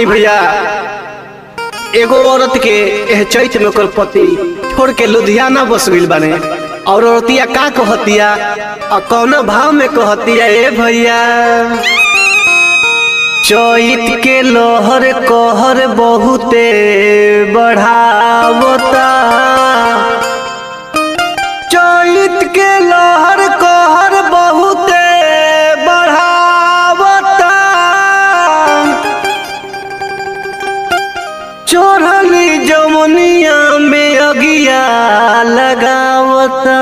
आई भैया एगो औरत के एह चैत में ओकर पति छोड़ के लुधियाना बस गइल बाने और औरतिया का कहतिया और कौन भाव में कहतिया ए भैया। चैत के लहर कहर बहुते बढ़ावता, चैत के लहर कहर बहुते बढ़ावता, चोरली जमुनिया में अगिया लगावता।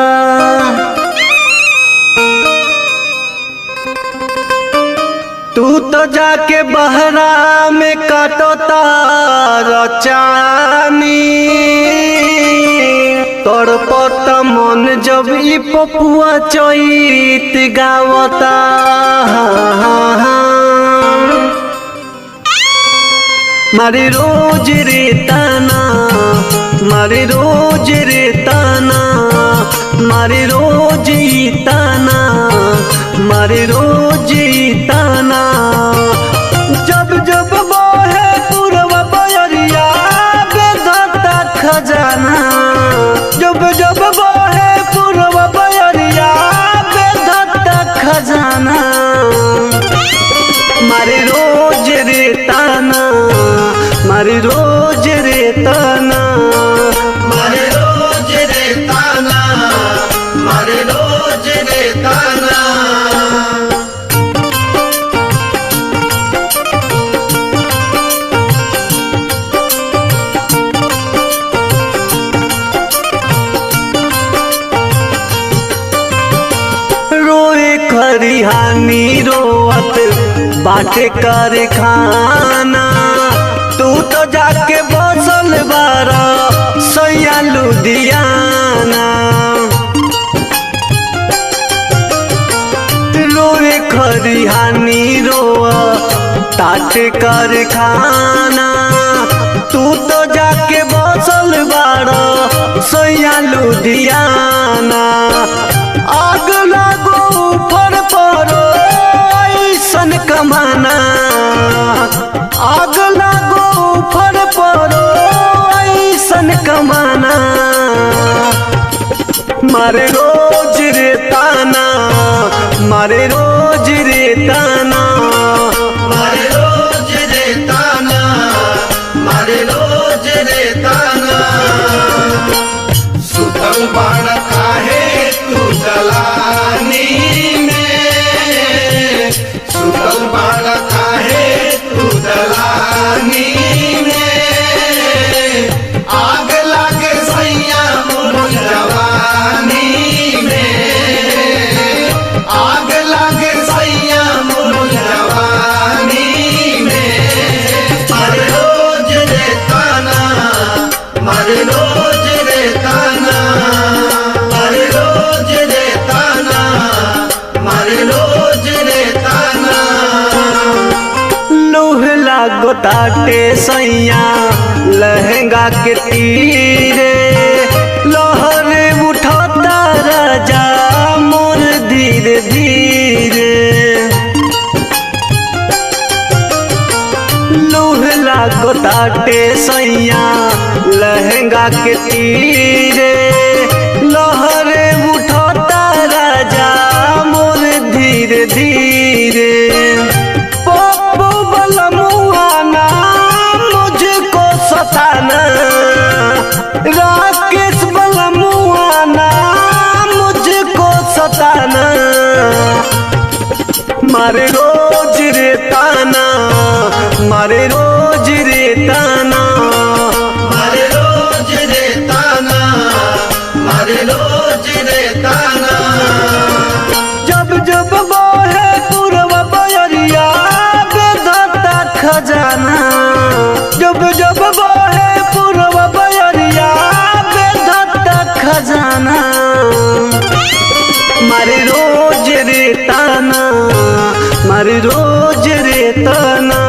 तू तो जाके बहरा में काटता रचानी, तड़पत मन जब ई पपुआ चैत गावता। मारे रोज रे ताना, मारे रोज रे ताना, मारे रोज ई ताना, मारे रोज ई ताना। जब जब बहे पूर्वा बयरिया बेधता खजाना, जब जब बहे पूर्वा बयरिया बेधता खजाना। मारे रोज रे ताना, मारे रोज रे ताना, मारे रोज रे ताना, मारे रोज रे ताना। रोए खरिहानी रोवत बाटे कारखाना, तू तो जाके बसल बारा सैया लुधियाना। रोए खरिहानी रोआ ताटे कारखाना, तू तो जाके बसल बारा सैया लुधियाना। आग लागो ऊपर परो ऐसन कमाना, आग लागो ऊपर परो ऐसन कमाना। मारे रोज रे ताना, मारे रोज रे ताना, मारे रोज रे ताना, मारे रोज रे ताना। सुतल बाड़ काहे तू दलानी में, सुतल बाड़ काहे तू दलानी में। आग लागे सैया मोर जवानी में, आग लागे सैया मोर जवानी में। मारे रोज रे ताना, मारे रोज रे ताना, मारे रोज रे ताना, मारे रोज रे ताना। लूह लागो ताटे सैया लहंगा के तीरे, लहर उठता राजा मोर धीरे धीरे। लूह लागो ताटे सैया लहंगा के तीरे, लहर उठता राजा मोर धीरे धीरे। पप्पू बलमुआना मुझको सताना, राकेश बलमुआना मुझको सताना। मारे रोज रे ताना, मारे रोज रे ताना, मारे रोज रे ताना, मारे रोज रे ताना। जब जब बहे पूर्वा बयरिया बेधता खजाना, जब जब बहे पूर्वा बयरिया बेधता खजाना। मारे रोज रे ताना, मारे रोज रे ताना।